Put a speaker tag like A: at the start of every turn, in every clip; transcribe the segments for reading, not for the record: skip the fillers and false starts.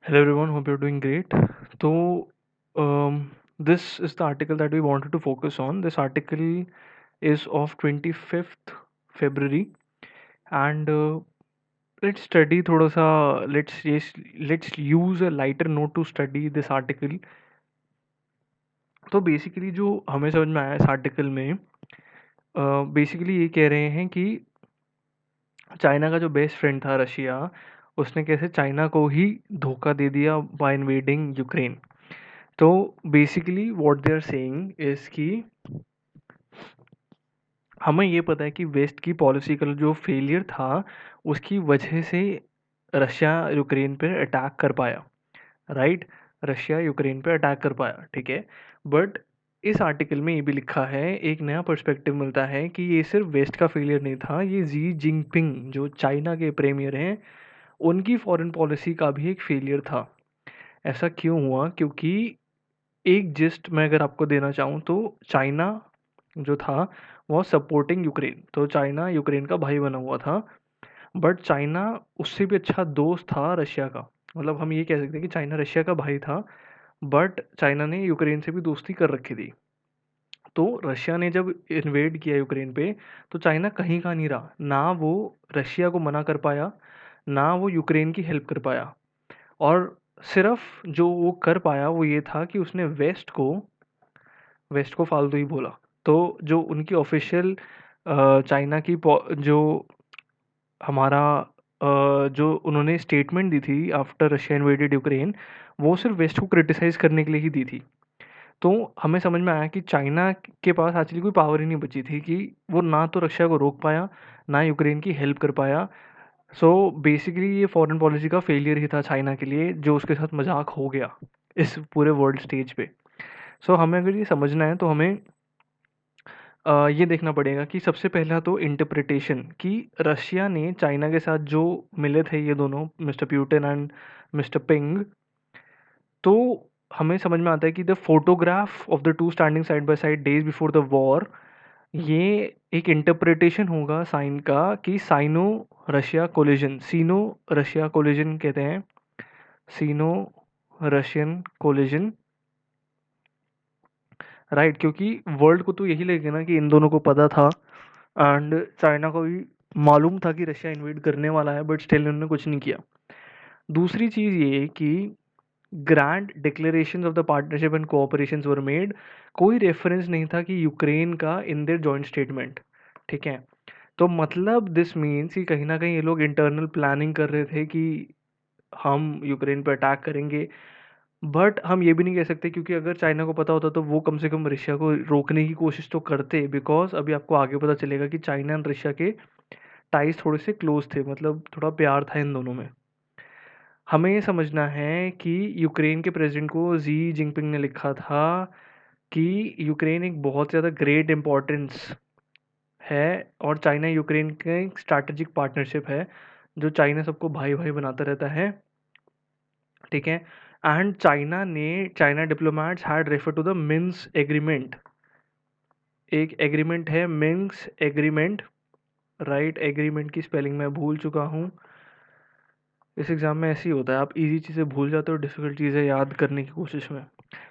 A: Hello everyone, hope you're doing great. So, this is the article that we wanted to focus on. This article is of 25th February, and let's study थोड़ा सा let's use a lighter note to study this article. तो basically जो हमें समझ में आया इस article में बेसिकली ये कह रहे हैं कि चाइना का जो बेस्ट फ्रेंड था रशिया, उसने कैसे चाइना को ही धोखा दे दिया बाय इन्वेडिंग यूक्रेन। तो basically what they are saying is कि हमें ये पता है कि वेस्ट की पॉलिसी का जो फेलियर था उसकी वजह से रशिया यूक्रेन पे अटैक कर पाया, राइट। रशिया यूक्रेन पे अटैक कर पाया, ठीक है। बट इस आर्टिकल में ये भी लिखा है, एक नया पर्सपेक्टिव मिलता है कि ये सिर्फ वेस्ट का फेलियर नहीं था, ये जी जिनपिंग जो चाइना के प्रीमियर हैं उनकी फॉरेन पॉलिसी का भी एक फेलियर था। ऐसा क्यों हुआ? क्योंकि एक जिस्ट मैं अगर आपको देना चाहूँ तो चाइना जो था वो सपोर्टिंग यूक्रेन, तो चाइना यूक्रेन का भाई बना हुआ था। बट चाइना उससे भी अच्छा दोस्त था रशिया का। मतलब हम ये कह सकते हैं कि चाइना रशिया का भाई था, बट चाइना ने यूक्रेन से भी दोस्ती कर रखी थी। तो रशिया ने जब इन्वेड किया यूक्रेन पे, तो चाइना कहीं का नहीं रहा, ना वो रशिया को मना कर पाया, ना वो यूक्रेन की हेल्प कर पाया। और सिर्फ जो वो कर पाया वो ये था कि उसने वेस्ट को फालतू ही बोला। तो जो उनकी ऑफिशियल चाइना की जो हमारा जो उन्होंने स्टेटमेंट दी थी आफ्टर रशिया इन्वेडेड यूक्रेन, वो सिर्फ वेस्ट को क्रिटिसाइज करने के लिए ही दी थी। तो हमें समझ में आया कि चाइना के पास एक्चुअली कोई पावर ही नहीं बची थी कि वो ना तो रशिया को रोक पाया, ना यूक्रेन की हेल्प कर पाया। सो बेसिकली ये फॉरेन पॉलिसी का फेलियर ही था चाइना के लिए, जो उसके साथ मजाक हो गया इस पूरे वर्ल्ड स्टेज पे। सो हमें अगर ये समझना है तो हमें ये देखना पड़ेगा कि सबसे पहला तो इंटरप्रिटेशन कि रशिया ने चाइना के साथ जो मिले थे ये दोनों, mister Putin and mister ping, तो हमें समझ में आता है कि the photograph of the two standing side by side days before the war, ये एक इंटरप्रिटेशन होगा साइन का कि साइनो रशिया कोलिजन, सीनो रशिया कोलिजन कहते हैं, सीनो रशियन कोलिजन, राइट। क्योंकि वर्ल्ड को तो यही लगेगा ना कि इन दोनों को पता था, एंड चाइना को भी मालूम था कि रशिया इन्वेड करने वाला है, बट स्टिल उन्होंने कुछ नहीं किया। दूसरी चीज़ ये कि grand declarations of the partnership and cooperations were made, कोई रेफरेंस नहीं था कि यूक्रेन का इन देयर जॉइंट स्टेटमेंट, ठीक है। तो मतलब दिस मीन्स कि कहीं ना कहीं ये लोग इंटरनल प्लानिंग कर रहे थे कि हम यूक्रेन पर अटैक करेंगे। बट हम ये भी नहीं कह सकते, क्योंकि अगर चाइना को पता होता तो वो कम से कम रशिया को रोकने की कोशिश तो करते, बिकॉज अभी आपको आगे पता चलेगा कि चाइना एंड रशिया के टाइज थोड़े से क्लोज थे, मतलब थोड़ा प्यार था इन दोनों में। हमें ये समझना है कि यूक्रेन के प्रेसिडेंट को जी जिनपिंग ने लिखा था कि यूक्रेन एक बहुत ज़्यादा ग्रेट इम्पोर्टेंस है, और चाइना यूक्रेन का एक स्ट्रैटेजिक पार्टनरशिप है, जो चाइना सबको भाई भाई बनाता रहता है, ठीक है। And China diplomats had refer to the Minsk agreement, एक एग्रीमेंट है मिन्स एग्रीमेंट, राइट। एग्रीमेंट की स्पेलिंग मैं भूल चुका हूँ, इस एग्ज़ाम में ऐसे ही होता है, आप इजी चीज़ें भूल जाते हो डिफ़िकल्ट चीज़ें याद करने की कोशिश में।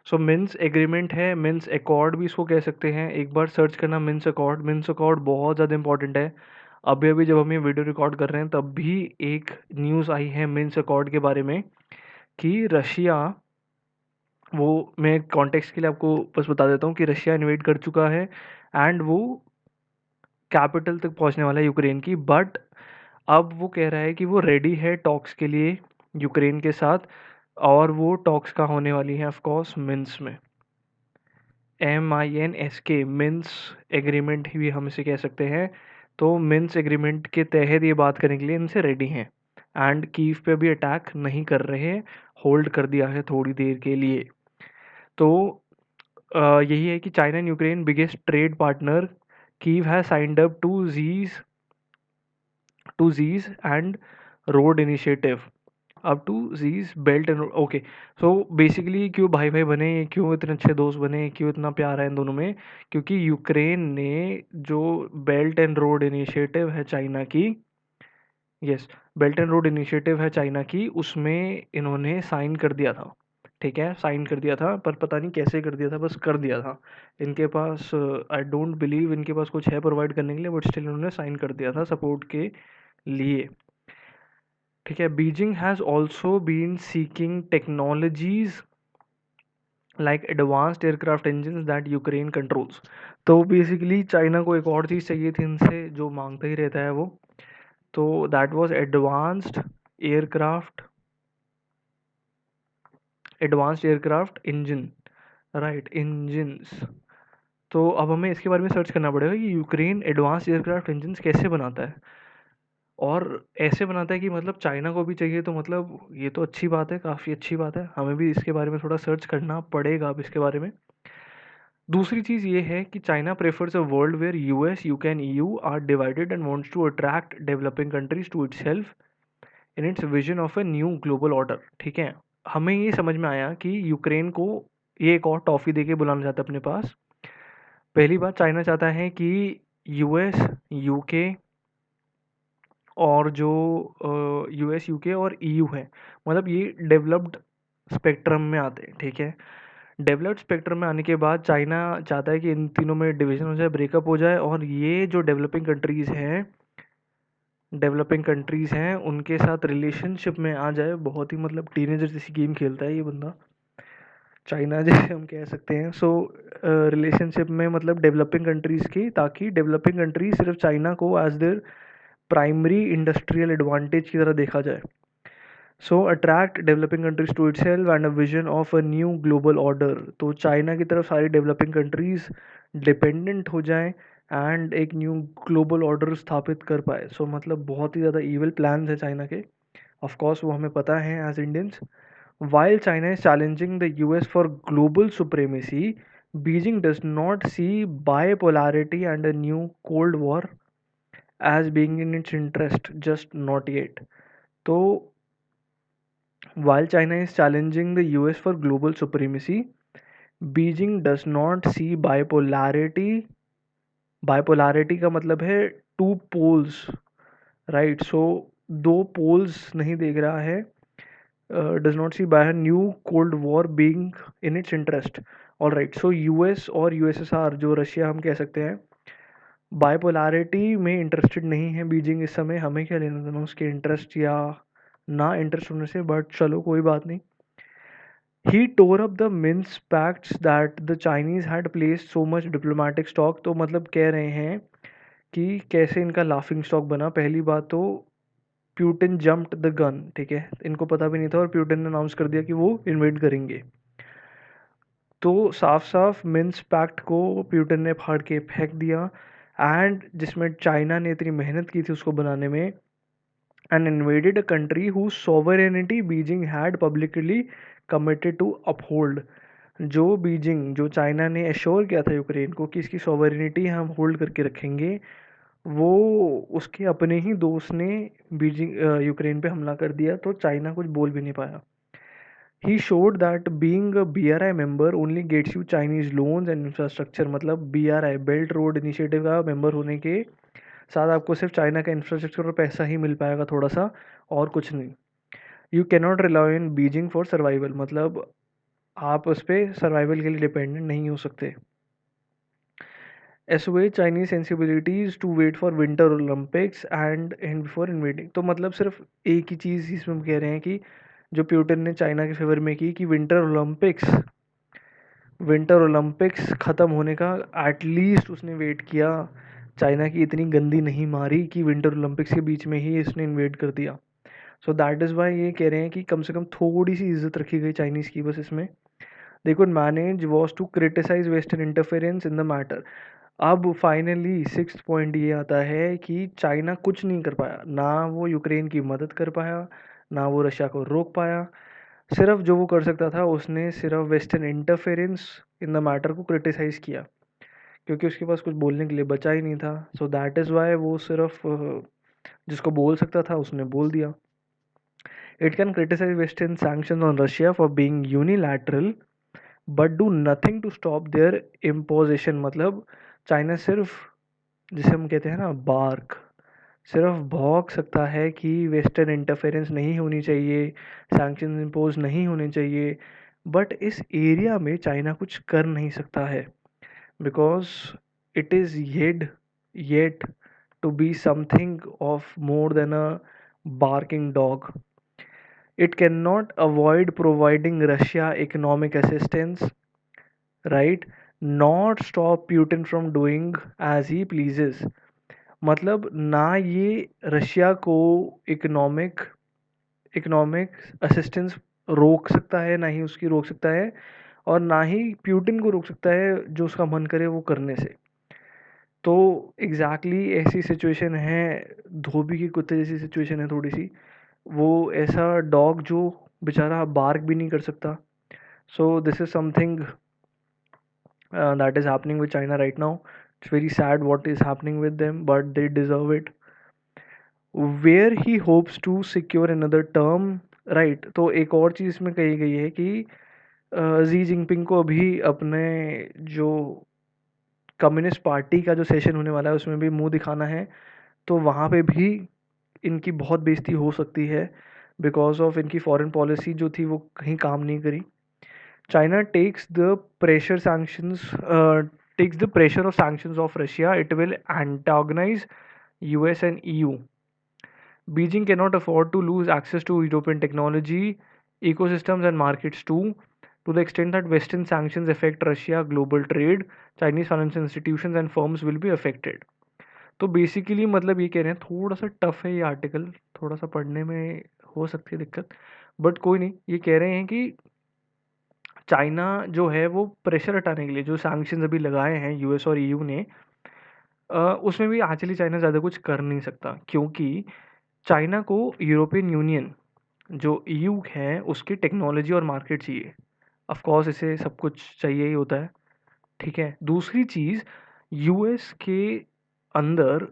A: सो मिन्स एग्रीमेंट है, मिन्स एकॉर्ड भी इसको कह सकते हैं, एक बार सर्च करना मिन्स एकॉर्ड। मिन्स एकॉर्ड बहुत ज़्यादा इंपॉर्टेंट है। अभी अभी जब हम ये वीडियो रिकॉर्ड कर रहे हैं तब भी एक न्यूज़ आई है मिन्स एकॉर्ड के बारे में कि रशिया, वो मैं कॉन्टेक्स्ट के लिए आपको बस बता देता हूँ कि रशिया इन्वेड कर चुका है एंड वो कैपिटल तक पहुँचने वाला है यूक्रेन की। बट अब वो कह रहा है कि वो रेडी है टॉक्स के लिए यूक्रेन के साथ, और वो टॉक्स का होने वाली हैं ऑफ कोर्स मिन्स में, MINSK, मिन्स एग्रीमेंट भी हम इसे कह सकते हैं। तो मिन्स एग्रीमेंट के तहत ये बात करने के लिए इनसे रेडी हैं, एंड कीव पे भी अटैक नहीं कर रहे हैं, होल्ड कर दिया है थोड़ी देर के लिए। तो यही है कि China and Ukraine biggest trade partner, Kyiv has signed up to Xi's and road initiative, up to Xi's belt and okay. So basically क्यों भाई भाई बने, क्यों इतने अच्छे दोस्त बने, क्यों इतना प्यार है इन दोनों में? क्योंकि यूक्रेन ने जो बेल्ट एंड रोड इनिशिएटिव है चाइना की, yes, belt and road initiative है चाइना की, उसमें इन्होंने साइन कर दिया था। ठीक है, साइन कर दिया था, पर पता नहीं कैसे कर दिया था, बस कर दिया था। इनके पास आई डोंट बिलीव इनके पास कुछ है प्रोवाइड करने के लिए, बट स्टिल इन्होंने साइन कर दिया था सपोर्ट के लिए। ठीक है, Beijing has also been seeking technologies like advanced aircraft engine that Ukraine controls. तो बेसिकली चाइना को एक और चीज़ चाहिए थी इनसे, जो मांगता ही रहता है वो, तो that was aircraft advanced aircraft engine, right, engines. तो अब हमें इसके बारे में सर्च करना पड़ेगा कि यूक्रेन एडवांस्ड एयरक्राफ्ट इंजन्स कैसे बनाता है, और ऐसे बनाता है कि मतलब चाइना को भी चाहिए, तो मतलब ये तो अच्छी बात है, काफ़ी अच्छी बात है। हमें भी इसके बारे में थोड़ा सर्च करना पड़ेगा अब इसके बारे में। दूसरी चीज़ ये है कि China prefers a world where US, UK and EU are divided and wants to attract developing countries to itself in its vision of a new global order. ठीक है, हमें ये समझ में आया कि यूक्रेन को ये एक और टॉफ़ी देके बुलाना चाहता है अपने पास। पहली बात, चाइना चाहता है कि यूएस, यूके और जो यूएस, यूके और ईयू है, मतलब ये डेवलप्ड स्पेक्ट्रम में आते हैं। ठीक है, डेवलप्ड स्पेक्ट्रम में आने के बाद चाइना चाहता है कि इन तीनों में डिवीजन हो जाए, ब्रेकअप हो जाए, और ये जो डेवलपिंग कंट्रीज़ हैं उनके साथ रिलेशनशिप में आ जाए। बहुत ही मतलब टीनेजर जैसी गेम खेलता है ये बंदा, चाइना जैसे हम कह सकते हैं। सो रिलेशनशिप में मतलब डेवलपिंग कंट्रीज़ की, ताकि डेवलपिंग कंट्रीज सिर्फ चाइना को as their primary industrial advantage की तरह देखा जाए। So attract developing countries to itself and a vision of a new global order. तो चाइना की तरफ सारी डेवलपिंग कंट्रीज डिपेंडेंट हो जाएं एंड एक न्यू ग्लोबल ऑर्डर स्थापित कर पाए। सो मतलब बहुत ही ज़्यादा ईविल प्लान्स है चाइना के, ऑफ कोर्स वो हमें पता है as Indians. While China is challenging the US for global supremacy, Beijing does not see bipolarity and a new Cold War as being in its interest, just not yet. So, while China is challenging the US for global supremacy, Beijing does not see bipolarity. Bipolarity का मतलब है two poles, right. सो दो poles नहीं देख रहा है, does not see by a new cold war being in its interest. All right, so US और USSR, जो रशिया हम कह सकते हैं, बाइपोलैरिटी में इंटरेस्टेड नहीं है बीजिंग इस समय। हमें क्या लेना देना उसके इंटरेस्ट या ना इंटरेस्ट होने से, बट चलो कोई बात नहीं। He tore up the Minsk pacts that the Chinese had placed so much diplomatic stock. तो मतलब कह रहे हैं कि कैसे इनका लाफिंग स्टॉक बना। पहली बात तो प्यूटिन जम्प्ड द गन। ठीक है, इनको पता भी नहीं था और प्यूटिन ने अनाउंस कर दिया कि वो इन्वेड करेंगे। तो साफ साफ मिन्स पैक्ट को प्यूटिन ने फाड़ के फेंक दिया, एंड जिसमें चाइना ने इतनी मेहनत की थी उसको बनाने में, and invaded a country who sovereignty Beijing had publicly committed to uphold. जो चाइना ने एश्योर किया था यूक्रेन को कि इसकी सोवरेनिटी हम होल्ड करके रखेंगे, वो उसके अपने ही दोस्त ने बीजिंग यूक्रेन पे हमला कर दिया, तो चाइना कुछ बोल भी नहीं पाया। He showed that being a BRI member only gets you Chinese loans and infrastructure। मतलब BRI, बेल्ट रोड इनिशिएटिव का मेंबर होने के साथ आपको सिर्फ चाइना का इंफ्रास्ट्रक्चर और पैसा ही मिल पाएगा थोड़ा सा, और कुछ नहीं। You can not rely on Beijing for survival, मतलब आप उस पर सर्वाइवल के लिए डिपेंडेंट नहीं हो सकते। Assuage Chinese sensibilities to wait for winter Olympics and before invading. तो मतलब सिर्फ एक ही चीज़ इसमें कह रहे हैं कि जो प्यूटन ने चाइना के फेवर में की, कि विंटर ओलंपिक्स ख़त्म होने का एटलीस्ट उसने वेट किया। चाइना की इतनी गंदी नहीं मारी कि विंटर ओलंपिक्स के बीच में ही इसने इन्वेड कर दिया। सो दैट इज़ वाई ये कह रहे हैं कि कम से कम थोड़ी सी इज्जत रखी गई चाइनीज़ की बस इसमें। They could manage was to criticise western interference in the matter. अब फाइनली सिक्स्थ पॉइंट ये आता है कि चाइना कुछ नहीं कर पाया, ना वो यूक्रेन की मदद कर पाया, ना वो रशिया को रोक पाया। सिर्फ जो वो कर सकता था, उसने सिर्फ western interference in the matter को क्रिटिसाइज़ किया, क्योंकि उसके पास कुछ बोलने के लिए बचा ही नहीं था। सो दैट इज़ वाई वो सिर्फ जिसको बोल सकता था उसने बोल दिया। It can criticise western sanction on Russia for being unilateral but do nothing to stop their imposition. मतलब चाइना सिर्फ, जिसे हम कहते हैं ना बार्क, सिर्फ भौंक सकता है कि वेस्टर्न इंटरफेरेंस नहीं होनी चाहिए, सैंक्शंस इम्पोज नहीं होने चाहिए, बट इस एरिया में चाइना कुछ कर नहीं सकता है because it is yet to be something of more than a barking dog. It cannot avoid providing Russia economic assistance, right? Not stop Putin from doing as he pleases. मतलब ना ये Russia को economic economic assistance रोक सकता है, ना ही उसकी रोक सकता है, और ना ही प्यूटिन को रोक सकता है जो उसका मन करे वो करने से। तो एग्जैक्टली ऐसी सिचुएशन है, धोबी के कुत्ते जैसी सिचुएशन है थोड़ी सी। वो ऐसा डॉग जो बेचारा बार्क भी नहीं कर सकता। So this is something that is happening with China right now. It's very sad what is happening with them, but they deserve it. Where he hopes to secure another term, right. तो एक और चीज़ इसमें कही गई है कि Xi Jinping को अभी अपने जो कम्युनिस्ट पार्टी का जो सेशन होने वाला है उसमें भी मुंह दिखाना है, तो वहाँ पे भी इनकी बहुत बेइज्जती हो सकती है बिकॉज ऑफ इनकी फॉरेन पॉलिसी जो थी वो कहीं काम नहीं करी। China takes the pressure of sanctions of Russia. It will antagonize US and EU. Beijing cannot afford to lose access to European technology, ecosystems, and markets too. To the extent that Western sanctions affect Russia global trade, Chinese financial institutions and firms will be affected. तो basically मतलब ये कह रहे हैं, थोड़ा सा tough है ये आर्टिकल, थोड़ा सा पढ़ने में हो सकती है दिक्कत, बट कोई नहीं। ये कह रहे हैं कि चाइना जो है वो प्रेशर हटाने के लिए जो सैंक्शंस अभी लगाए हैं यूएस और ईयू ने, उसमें भी एक्चुअली चाइना ज़्यादा कुछ कर नहीं सकता, क्योंकि चाइना को यूरोपियन यूनियन जो ईयू है उसकी टेक्नोलॉजी और मार्केट चाहिए। ऑफ कोर्स इसे सब कुछ चाहिए ही होता है, ठीक है। दूसरी चीज़, यूएस के अंदर,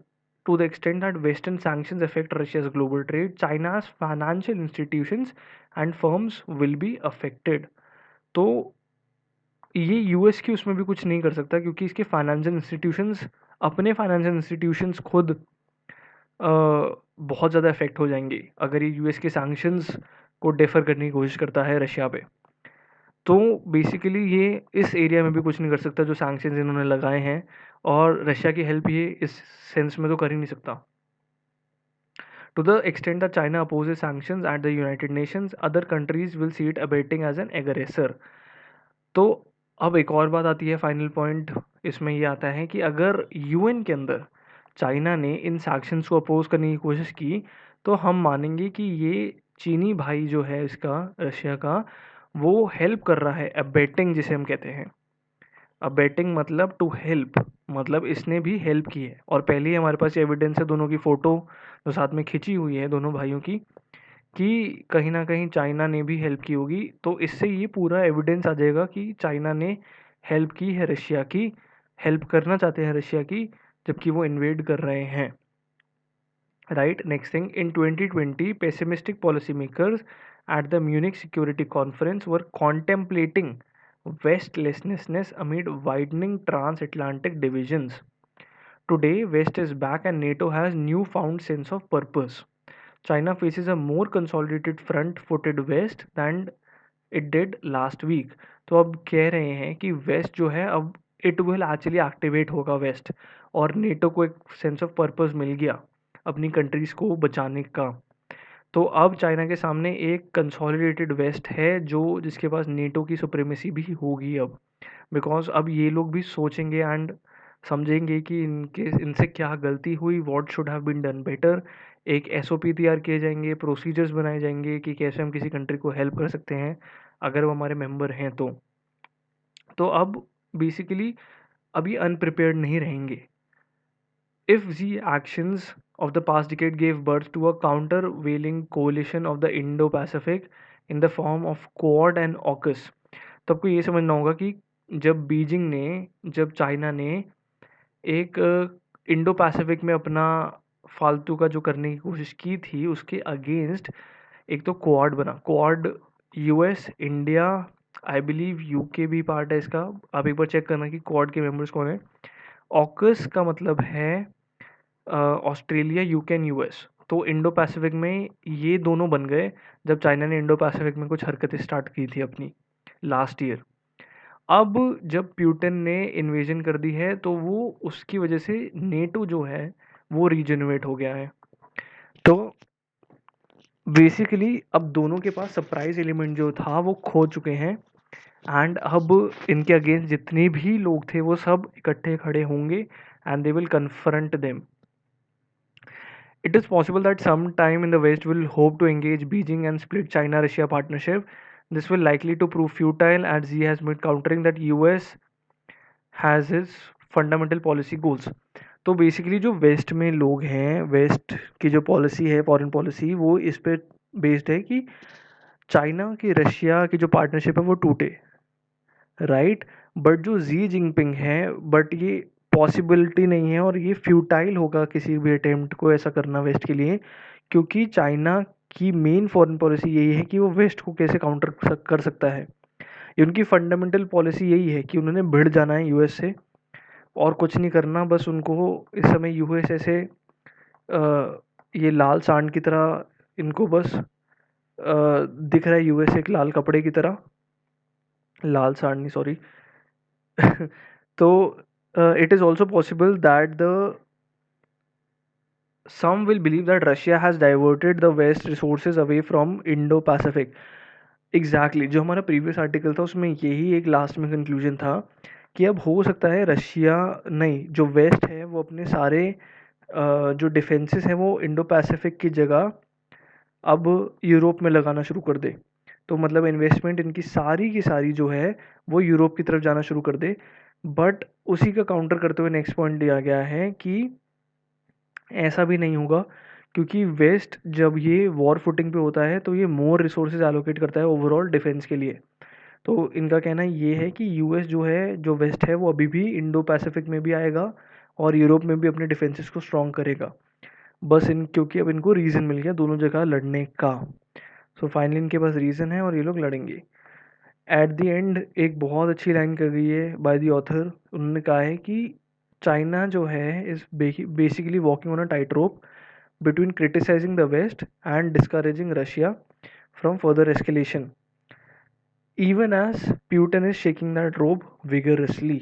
A: to the extent that western sanctions affect Russia's global trade, China's financial institutions and firms will be affected. तो ये यूएस की उसमें भी कुछ नहीं कर सकता, क्योंकि इसके फाइनेंशियल इंस्टीट्यूशंस, अपने फाइनेंशियल इंस्टीट्यूशंस खुद बहुत ज़्यादा इफेक्ट हो जाएंगे अगर ये यूएस के सैंक्शंस को डेफर करने की कोशिश करता है रशिया पे। तो बेसिकली ये इस एरिया में भी कुछ नहीं कर सकता जो सैंक्शंस इन्होंने लगाए हैं, और रशिया की हेल्प ये इस सेंस में तो कर ही नहीं सकता। To the extent that China opposes sanctions at the United Nations, other countries will see it abating as an aggressor. तो अब एक और बात आती है, फाइनल पॉइंट इसमें ये आता है कि अगर यूएन के अंदर चाइना ने इन सैक्शंस को अपोज करने की कोशिश की, तो हम मानेंगे कि ये चीनी भाई जो है इसका, रशिया का, वो हेल्प कर रहा है, अबेटिंग जिसे हम कहते हैं। अबेटिंग मतलब टू हेल्प, मतलब इसने भी हेल्प की है, और पहले ही हमारे पास एविडेंस है दोनों की फ़ोटो जो साथ में खिंची हुई है दोनों भाइयों की, कि कहीं ना कहीं चाइना ने भी हेल्प की होगी। तो इससे ये पूरा एविडेंस आ जाएगा कि चाइना ने हेल्प की है रशिया की, हेल्प करना चाहते हैं रशिया की, जबकि वो इन्वेड कर रहे हैं, right. Next thing, in 2020 pessimistic policy makers at the Munich Security Conference were contemplating Westlessness amid widening transatlantic divisions. Today, West is back and NATO has newfound sense of purpose. China faces a more consolidated front-footed West than it did last week. तो अब कह रहे हैं कि waste जो है अब it will actually activate होगा वेस्ट, और नेटो को एक सेंस ऑफ पर्पस मिल गया अपनी कंट्रीज़ को बचाने का। तो अब चाइना के सामने एक कंसोलिडेटेड वेस्ट है जो जिसके पास नेटो की सुप्रीमेसी भी होगी अब, बिकॉज अब ये लोग भी सोचेंगे एंड समझेंगे कि इनसे क्या गलती हुई, what should have been done better. एक एसओपी तैयार किए जाएंगे, प्रोसीजर्स बनाए जाएंगे कि कैसे हम किसी कंट्री को हेल्प कर सकते हैं अगर वो हमारे मेंबर हैं तो अब बेसिकली अभी अनप्रिपेयर्ड नहीं रहेंगे। If the actions of the past decade gave birth to a countervailing coalition of the Indo-Pacific in the form of Quad and AUKUS, तो आपको ये समझना होगा कि जब चाइना ने एक इंडो पैसिफिक में अपना फालतू का जो करने की कोशिश की थी उसके अगेंस्ट एक तो क्वाड बना। Quad US, India, I believe UK भी पार्ट है इसका, आप एक बार चेक करना कि क्वाड के मेंबर्स कौन है। ऑकस का मतलब है ऑस्ट्रेलिया, यूके एंड यूएस। तो इंडो पैसिफिक में ये दोनों बन गए जब चाइना ने इंडो पैसिफिक में कुछ हरकतें स्टार्ट की थी अपनी लास्ट ईयर। अब जब प्यूटन ने इन्वेजन कर दी है तो वो उसकी वजह से नेटो जो है वो रीजनरेट हो गया है। तो बेसिकली अब दोनों के पास सरप्राइज एलिमेंट जो था वो खो चुके हैं, एंड अब इनके अगेंस्ट जितने भी लोग थे वो सब इकट्ठे खड़े होंगे and they will confront them. It is possible that some time in the West will hope to engage Beijing and split China-Russia partnership. This will likely to prove futile as Xi has made countering that US has his fundamental policy goals. तो basically जो waste में लोग हैं, waste की जो policy है foreign policy, वो इस पे बेस्ड है कि चाइना की रशिया की जो पार्टनरशिप है वो टूटे, राइट। बट जो जी जिनपिंग है, बट ये पॉसिबिलिटी नहीं है और ये फ्यूटाइल होगा किसी भी अटेम्प्ट को ऐसा करना वेस्ट के लिए, क्योंकि चाइना की मेन फॉरेन पॉलिसी यही है कि वो वेस्ट को कैसे काउंटर कर सकता है। उनकी फंडामेंटल पॉलिसी यही है कि उन्होंने भिड़ जाना है यूएस से और कुछ नहीं करना। बस उनको इस समय यूएस ऐसे ये लाल सांड की तरह इनको बस दिख रहा है यूएस एक लाल कपड़े की तरह, लाल सांड नहीं सॉरी। तो it is also possible that some will believe that Russia has diverted the West resources away from Indo-Pacific. Exactly जो हमारा प्रीवियस आर्टिकल था उसमें यही एक लास्ट में कंक्लूजन था कि अब हो सकता है रशिया नहीं, जो वेस्ट है वो अपने सारे जो डिफेंसेस हैं वो इंडो पैसिफिक की जगह अब यूरोप में लगाना शुरू कर दे। तो मतलब इन्वेस्टमेंट इनकी सारी की सारी जो है वो यूरोप की तरफ जाना शुरू कर दे। बट उसी का काउंटर करते हुए नेक्स्ट पॉइंट दिया गया है कि ऐसा भी नहीं होगा, क्योंकि वेस्ट जब ये वॉर फुटिंग पे होता है तो ये मोर रिसोर्सेज एलोकेट करता है ओवरऑल डिफेंस के लिए। तो इनका कहना ये है कि यूएस जो है, जो वेस्ट है, वो अभी भी इंडो पैसिफिक में भी आएगा और यूरोप में भी अपने डिफेंसेस को स्ट्रॉन्ग करेगा। बस इन क्योंकि अब इनको रीज़न मिल गया दोनों जगह लड़ने का। सो फाइनली इनके पास रीज़न है और ये लोग लड़ेंगे। एट द एंड एक बहुत अच्छी लाइन कर गई है बाय द ऑथर। उन्होंने कहा है कि चाइना जो है is basically walking on a tight rope between criticizing the West and discouraging Russia from further escalation, even as Putin is shaking that rope vigorously.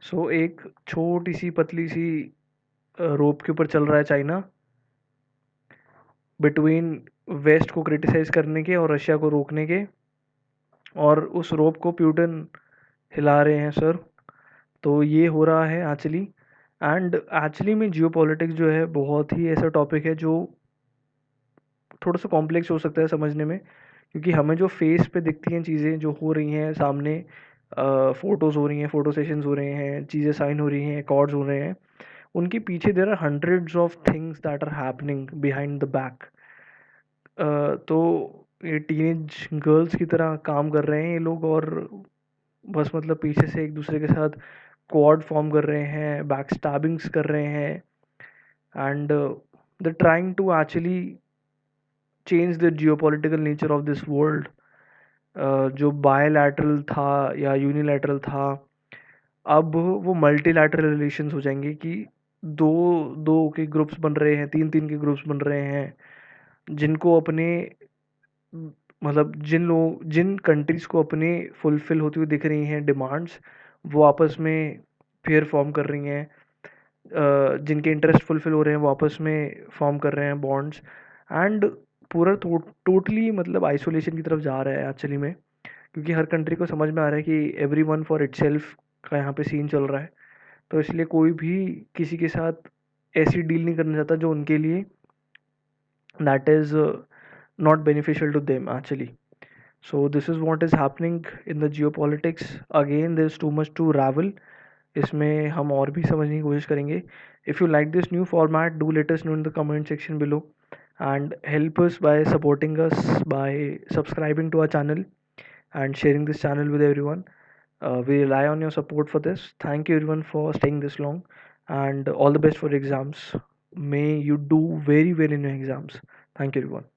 A: So एक छोटी सी पतली सी रोप के ऊपर चल रहा है चाइना, बिटवीन वेस्ट को क्रिटिसाइज करने के और रशिया को रोकने के, और उस रोप को प्यूटन हिला रहे हैं सर। तो ये हो रहा है एक्चुअली। एंड एक्चुअली में जियोपॉलिटिक्स जो है बहुत ही ऐसा टॉपिक है जो थोड़ा सा कॉम्प्लेक्स हो सकता है समझने में, क्योंकि हमें जो फेस पे दिखती हैं चीज़ें जो हो रही हैं सामने, फ़ोटोज़ हो रही हैं, फ़ोटो सेशंस हो रहे हैं, चीज़ें साइन हो रही हैं, अकॉर्ड्स हो रहे हैं, उनके पीछे there are hundreds of things that are happening behind the back. तो ये टीनेज गर्ल्स की तरह काम कर रहे हैं ये लोग, और बस मतलब पीछे से एक दूसरे के साथ क्वाड फॉर्म कर रहे हैं, बैक स्टैबिंग्स कर रहे हैं, and the trying to actually change the geopolitical nature of this world. जो बायलैटरल था या यूनिलैटरल था, अब वो मल्टीलैटरल रिलेशंस हो जाएंगे कि दो दो के ग्रुप्स बन रहे हैं, तीन तीन के ग्रुप्स बन रहे हैं, जिनको अपने मतलब जिन कंट्रीज़ को अपने फुलफिल होती हुई दिख रही हैं डिमांड्स, वो आपस में फेयर फॉर्म कर रही हैं। जिनके इंटरेस्ट फुलफिल हो रहे हैं वो आपस में फॉर्म कर रहे हैं बॉन्ड्स, एंड पूरा टोटली मतलब आइसोलेशन की तरफ जा रहा है एक्चुअली में, क्योंकि हर कंट्री को समझ में आ रहा है कि एवरी वन फॉर इटसेल्फ का यहाँ पे सीन चल रहा है। तो इसलिए कोई भी किसी के साथ ऐसी डील नहीं करना चाहता जो उनके लिए that is not beneficial to them actually. So this is what is happening in the geopolitics. Again there is too much turmoil, इसमें हम और भी समझने की कोशिश करेंगे। If you like this new format, do let us know in the comment section below and help us by supporting us by subscribing to our channel and sharing this channel with everyone. We rely on your support for this. Thank you everyone for staying this long, and all the best for exams. May you do very well in your exams. Thank you everyone.